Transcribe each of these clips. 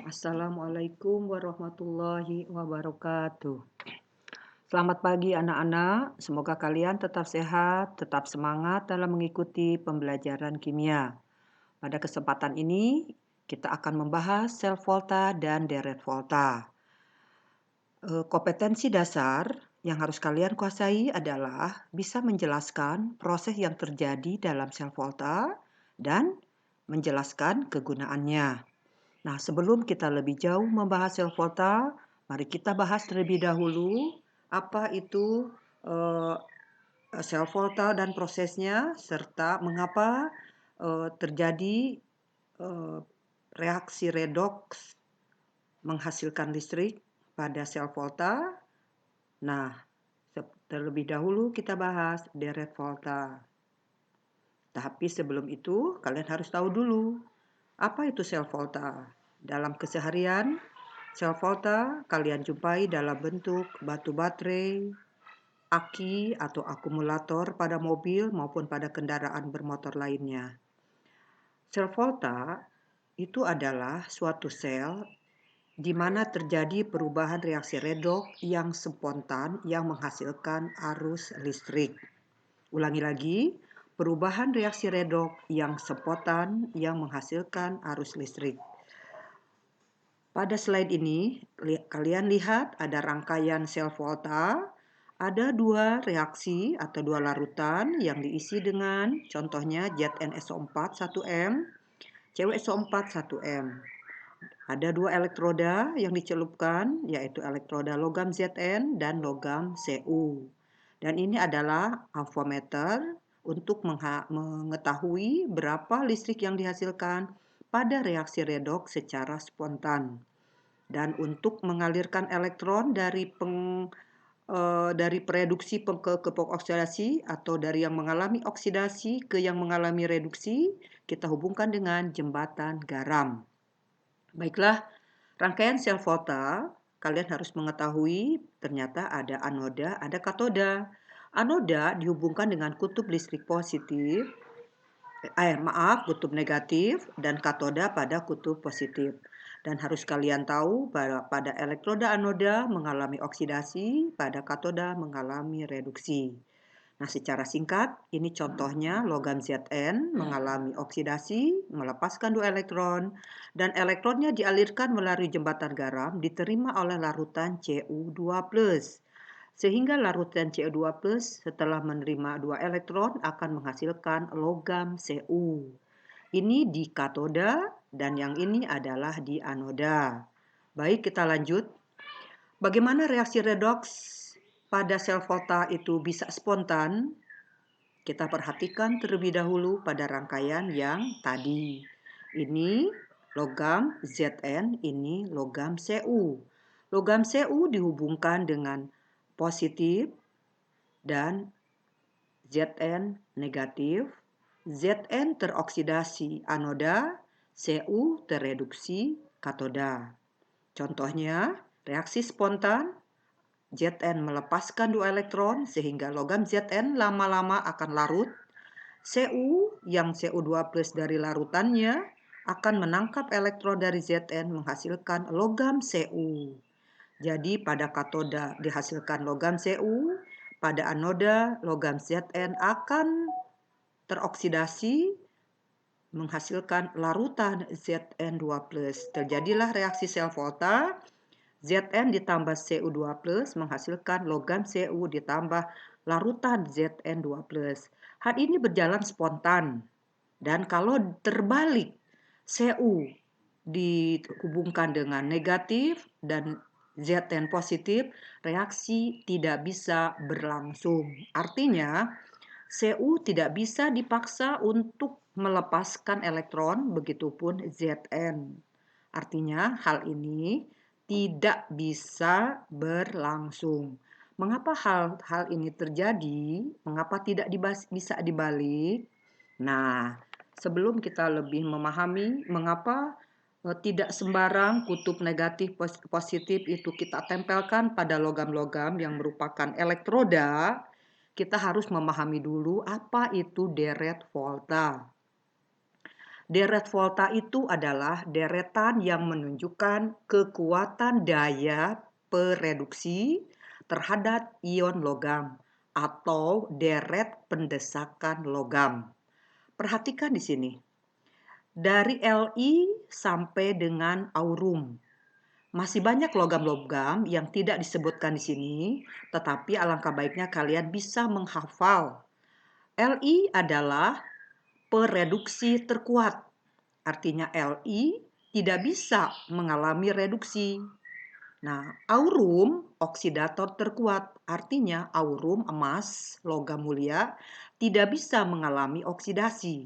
Assalamualaikum warahmatullahi wabarakatuh. Selamat pagi anak-anak, semoga kalian tetap sehat, tetap semangat dalam mengikuti pembelajaran kimia. Pada kesempatan ini, kita akan membahas sel volta dan deret volta. Kompetensi dasar yang harus kalian kuasai adalah bisa menjelaskan proses yang terjadi dalam sel volta dan menjelaskan kegunaannya. Nah, sebelum kita lebih jauh membahas sel volta, mari kita bahas terlebih dahulu apa itu eh, sel volta dan prosesnya, serta mengapa terjadi eh, reaksi redoks menghasilkan listrik pada sel volta. Nah, terlebih dahulu kita bahas deret volta. Tapi sebelum itu, kalian harus tahu dulu apa itu sel volta. Dalam keseharian, sel volta kalian jumpai dalam bentuk batu baterai, aki atau akumulator pada mobil maupun pada kendaraan bermotor lainnya. Sel volta itu adalah suatu sel di mana terjadi perubahan reaksi redoks yang spontan yang menghasilkan arus listrik. Ulangi lagi, perubahan reaksi redoks yang spontan yang menghasilkan arus listrik. Pada slide ini, kalian lihat ada rangkaian sel volta, ada dua reaksi atau dua larutan yang diisi dengan contohnya ZnSO4 1M, CuSO4 1M. Ada dua elektroda yang dicelupkan, yaitu elektroda logam Zn dan logam Cu. Dan ini adalah amfometer untuk mengetahui berapa listrik yang dihasilkan pada reaksi redoks secara spontan. Dan untuk mengalirkan elektron dari reduksi ke oksidasi atau dari yang mengalami oksidasi ke yang mengalami reduksi, kita hubungkan dengan jembatan garam. Baiklah, rangkaian sel volta, kalian harus mengetahui ternyata ada anoda, ada katoda. Anoda dihubungkan dengan kutub listrik positif, kutub negatif, dan katoda pada kutub positif. Dan harus kalian tahu bahwa pada elektroda anoda mengalami oksidasi, pada katoda mengalami reduksi. Nah, secara singkat, ini contohnya logam Zn mengalami oksidasi, melepaskan dua elektron, dan elektronnya dialirkan melalui jembatan garam diterima oleh larutan Cu2+. Sehingga larutan Cu2+ setelah menerima dua elektron akan menghasilkan logam Cu. Ini di katoda dan yang ini adalah di anoda. Baik, kita lanjut. Bagaimana reaksi redoks pada sel volta itu bisa spontan? Kita perhatikan terlebih dahulu pada rangkaian yang tadi. Ini logam Zn, ini logam Cu. Logam Cu dihubungkan dengan positif dan Zn negatif. Zn teroksidasi anoda, Cu tereduksi katoda. Contohnya, reaksi spontan, Zn melepaskan dua elektron sehingga logam Zn lama-lama akan larut. Cu yang Cu2+ dari larutannya akan menangkap elektron dari Zn menghasilkan logam Cu. Jadi pada katoda dihasilkan logam Cu, pada anoda logam Zn akan teroksidasi menghasilkan larutan Zn2+. Terjadilah reaksi sel volta, Zn ditambah Cu2+ menghasilkan logam Cu ditambah larutan Zn2+. Hal ini berjalan spontan. Dan kalau terbalik, Cu dihubungkan dengan negatif dan Zn positif, reaksi tidak bisa berlangsung. Artinya, Cu tidak bisa dipaksa untuk melepaskan elektron, begitupun Zn. Artinya, hal ini tidak bisa berlangsung. Mengapa hal ini terjadi? Mengapa tidak bisa dibalik? Nah, sebelum kita lebih memahami mengapa tidak sembarang kutub negatif positif itu kita tempelkan pada logam-logam yang merupakan elektroda, kita harus memahami dulu apa itu deret volta. Deret volta itu adalah deretan yang menunjukkan kekuatan daya pereduksi terhadap ion logam atau deret pendesakan logam. Perhatikan di sini. Dari Li sampai dengan aurum. Masih banyak logam-logam yang tidak disebutkan di sini, tetapi alangkah baiknya kalian bisa menghafal. Li adalah pereduksi terkuat. Artinya Li tidak bisa mengalami reduksi. Nah, aurum oksidator terkuat. Artinya aurum emas, logam mulia, tidak bisa mengalami oksidasi.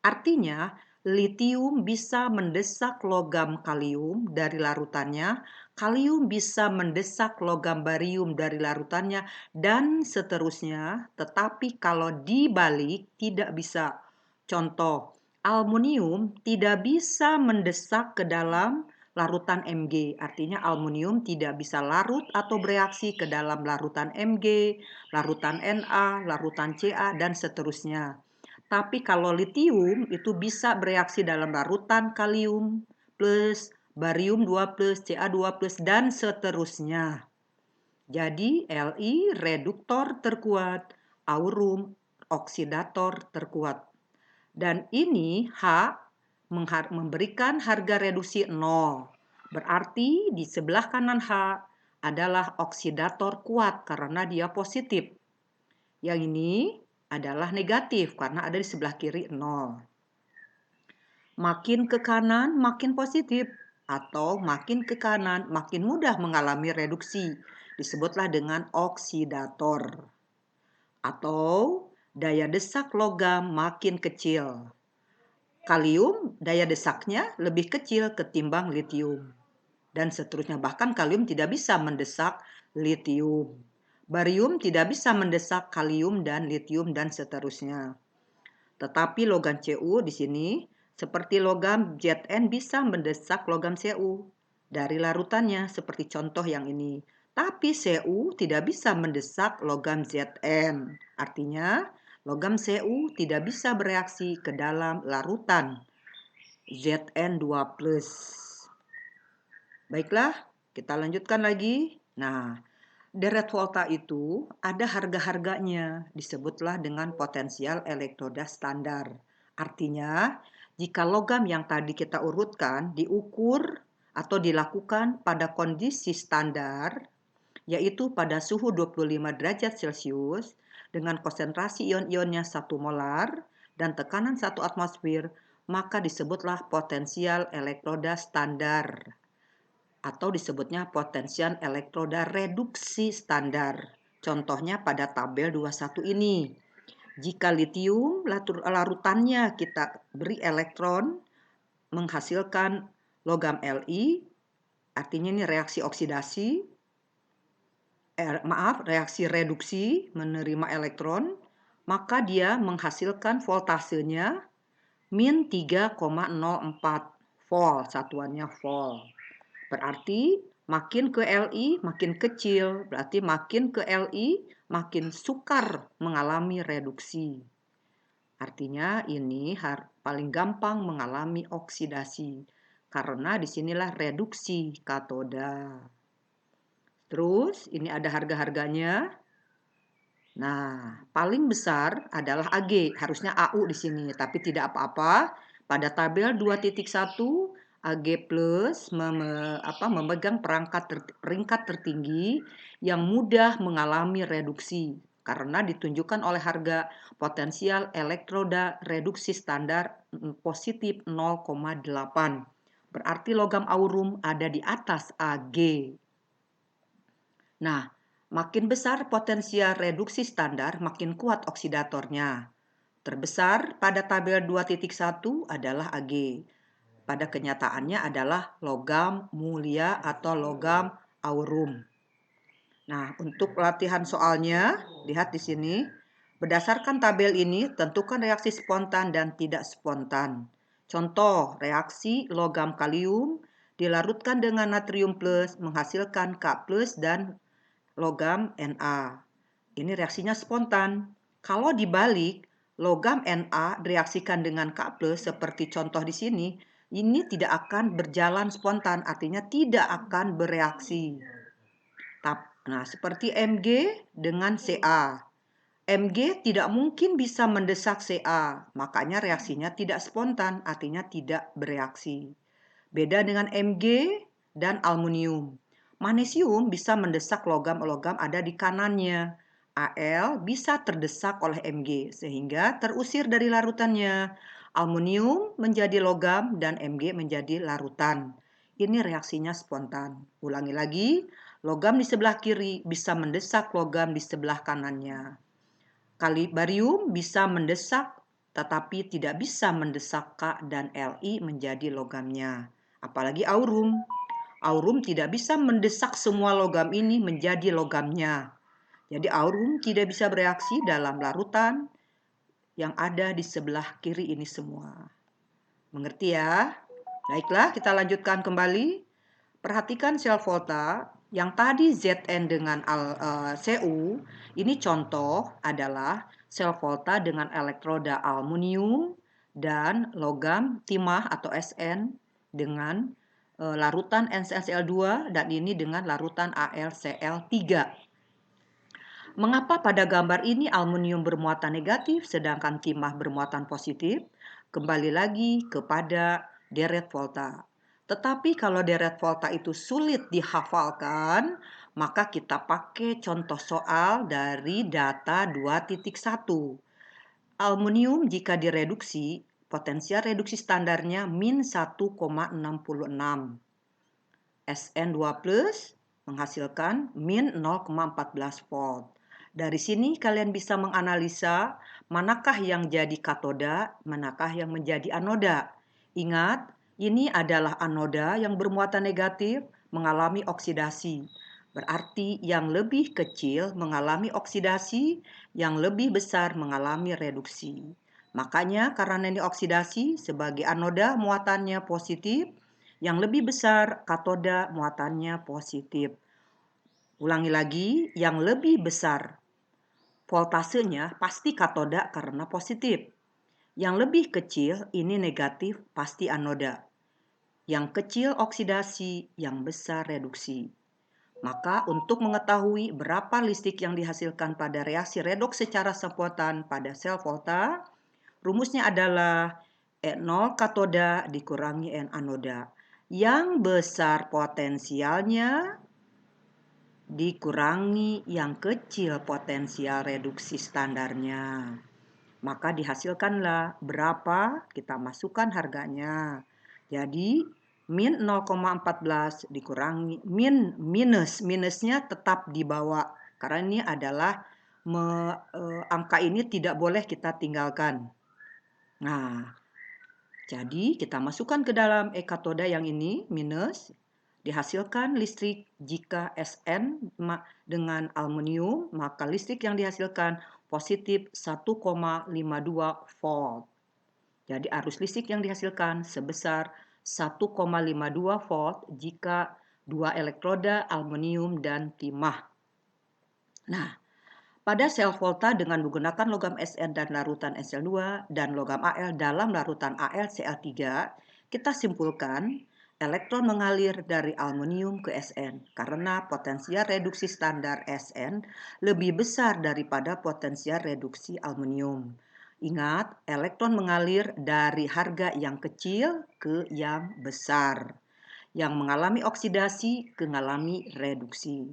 Artinya litium bisa mendesak logam kalium dari larutannya, kalium bisa mendesak logam barium dari larutannya, dan seterusnya. Tetapi kalau dibalik tidak bisa. Contoh, aluminium tidak bisa mendesak ke dalam larutan Mg, artinya aluminium tidak bisa larut atau bereaksi ke dalam larutan Mg, larutan Na, larutan Ca, dan seterusnya. Tapi kalau litium itu bisa bereaksi dalam larutan kalium plus, barium 2 plus, Ca2 plus, dan seterusnya. Jadi Li reduktor terkuat, aurum oksidator terkuat. Dan ini H memberikan harga reduksi 0. Berarti di sebelah kanan H adalah oksidator kuat karena dia positif. Yang ini adalah negatif karena ada di sebelah kiri 0. Makin ke kanan makin positif atau makin ke kanan makin mudah mengalami reduksi. Disebutlah dengan oksidator. Atau daya desak logam makin kecil. Kalium daya desaknya lebih kecil ketimbang litium. Dan seterusnya, bahkan kalium tidak bisa mendesak litium. Barium tidak bisa mendesak kalium dan litium dan seterusnya. Tetapi logam Cu di sini seperti logam Zn bisa mendesak logam Cu dari larutannya seperti contoh yang ini. Tapi Cu tidak bisa mendesak logam Zn. Artinya logam Cu tidak bisa bereaksi ke dalam larutan Zn2+. Baiklah, kita lanjutkan lagi. Nah, deret volta itu ada harga-harganya, disebutlah dengan potensial elektroda standar. Artinya, jika logam yang tadi kita urutkan diukur atau dilakukan pada kondisi standar, yaitu pada suhu 25 derajat Celcius dengan konsentrasi ion-ionnya 1 molar dan tekanan 1 atmosfer, maka disebutlah potensial elektroda standar atau disebutnya potensial elektroda reduksi standar. Contohnya pada tabel 21 ini. Jika litium larutannya kita beri elektron menghasilkan logam Li, artinya ini reaksi oksidasi, reaksi reduksi menerima elektron, maka dia menghasilkan voltasenya min 3,04 volt, satuannya volt. Berarti makin ke Li makin kecil, berarti makin ke Li makin sukar mengalami reduksi. Artinya ini paling gampang mengalami oksidasi, karena disinilah reduksi katoda. Terus ini ada harga-harganya. Nah, paling besar adalah Ag, harusnya Au di sini, tapi tidak apa-apa. Pada tabel 2.1 Ag plus memegang peringkat tertinggi yang mudah mengalami reduksi karena ditunjukkan oleh harga potensial elektroda reduksi standar positif 0,8. Berarti logam aurum ada di atas Ag. Nah, makin besar potensial reduksi standar, makin kuat oksidatornya. Terbesar pada tabel 2.1 adalah Ag. Pada kenyataannya adalah logam mulia atau logam aurum. Nah, untuk latihan soalnya, lihat di sini. Berdasarkan tabel ini, tentukan reaksi spontan dan tidak spontan. Contoh, reaksi logam kalium dilarutkan dengan natrium plus menghasilkan K plus dan logam Na. Ini reaksinya spontan. Kalau dibalik, logam Na direaksikan dengan K+ seperti contoh di sini, ini tidak akan berjalan spontan, artinya tidak akan bereaksi. Nah, seperti Mg dengan Ca. Mg tidak mungkin bisa mendesak Ca, makanya reaksinya tidak spontan, artinya tidak bereaksi. Beda dengan Mg dan aluminium. Magnesium bisa mendesak logam-logam ada di kanannya. Al bisa terdesak oleh Mg sehingga terusir dari larutannya. Aluminium menjadi logam dan Mg menjadi larutan. Ini reaksinya spontan. Ulangi lagi, logam di sebelah kiri bisa mendesak logam di sebelah kanannya. Barium bisa mendesak tetapi tidak bisa mendesak K dan Li menjadi logamnya. Apalagi aurum. Aurum tidak bisa mendesak semua logam ini menjadi logamnya. Jadi aurum tidak bisa bereaksi dalam larutan yang ada di sebelah kiri ini semua. Mengerti ya? Baiklah, kita lanjutkan kembali. Perhatikan sel volta yang tadi Zn dengan Cu. Ini contoh adalah sel volta dengan elektroda aluminium dan logam timah atau Sn dengan larutan NaCl2 dan ini dengan larutan AlCl3. Mengapa pada gambar ini aluminium bermuatan negatif sedangkan timah bermuatan positif? Kembali lagi kepada deret volta. Tetapi kalau deret volta itu sulit dihafalkan, maka kita pakai contoh soal dari data 2.1. Aluminium jika direduksi, potensial reduksi standarnya min 1,66. Sn2+ menghasilkan min 0,14 volt. Dari sini kalian bisa menganalisa manakah yang jadi katoda, manakah yang menjadi anoda. Ingat, ini adalah anoda yang bermuatan negatif mengalami oksidasi. Berarti yang lebih kecil mengalami oksidasi, yang lebih besar mengalami reduksi. Makanya karena ini oksidasi, sebagai anoda muatannya positif, yang lebih besar katoda muatannya positif. Ulangi lagi, yang lebih besar voltasenya pasti katoda karena positif. Yang lebih kecil ini negatif pasti anoda. Yang kecil oksidasi, yang besar reduksi. Maka untuk mengetahui berapa listrik yang dihasilkan pada reaksi redoks secara spontan pada sel volta, rumusnya adalah E0 katoda dikurangi N anoda. Yang besar potensialnya dikurangi yang kecil potensial reduksi standarnya. Maka dihasilkanlah berapa, kita masukkan harganya. Jadi min 0,14 dikurangi minusnya tetap dibawa karena ini adalah angka ini tidak boleh kita tinggalkan. Nah, jadi kita masukkan ke dalam katoda yang ini minus, dihasilkan listrik jika Sn dengan aluminium, maka listrik yang dihasilkan positif 1,52 volt. Jadi arus listrik yang dihasilkan sebesar 1,52 volt jika dua elektroda aluminium dan timah. Nah, pada sel volta dengan menggunakan logam Sn dan larutan Sl2 dan logam Al dalam larutan AlCl3, kita simpulkan elektron mengalir dari aluminium ke Sn karena potensial reduksi standar Sn lebih besar daripada potensial reduksi aluminium. Ingat, elektron mengalir dari harga yang kecil ke yang besar. Yang mengalami oksidasi ke mengalami reduksi.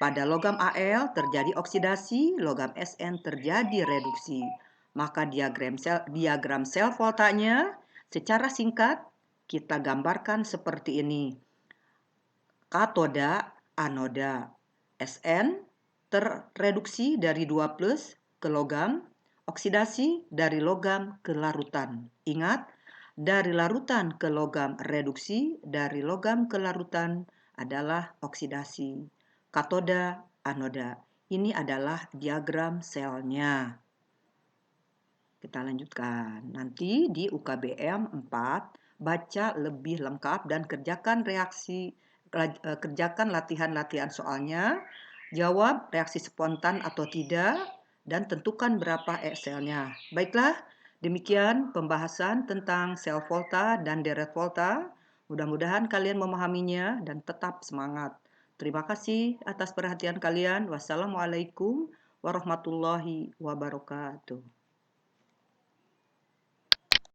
Pada logam Al terjadi oksidasi, logam Sn terjadi reduksi. Maka diagram sel voltanya secara singkat kita gambarkan seperti ini. Katoda, anoda. Sn terreduksi dari 2+ ke logam, oksidasi dari logam ke larutan. Ingat, dari larutan ke logam reduksi, dari logam ke larutan adalah oksidasi. Katoda, anoda. Ini adalah diagram selnya. Kita lanjutkan. Nanti di UKBM 4, baca lebih lengkap dan kerjakan kerjakan latihan-latihan soalnya. Jawab reaksi spontan atau tidak dan tentukan berapa sel-nya. Baiklah, demikian pembahasan tentang sel volta dan deret volta. Mudah-mudahan kalian memahaminya dan tetap semangat. Terima kasih atas perhatian kalian. Wassalamualaikum warahmatullahi wabarakatuh.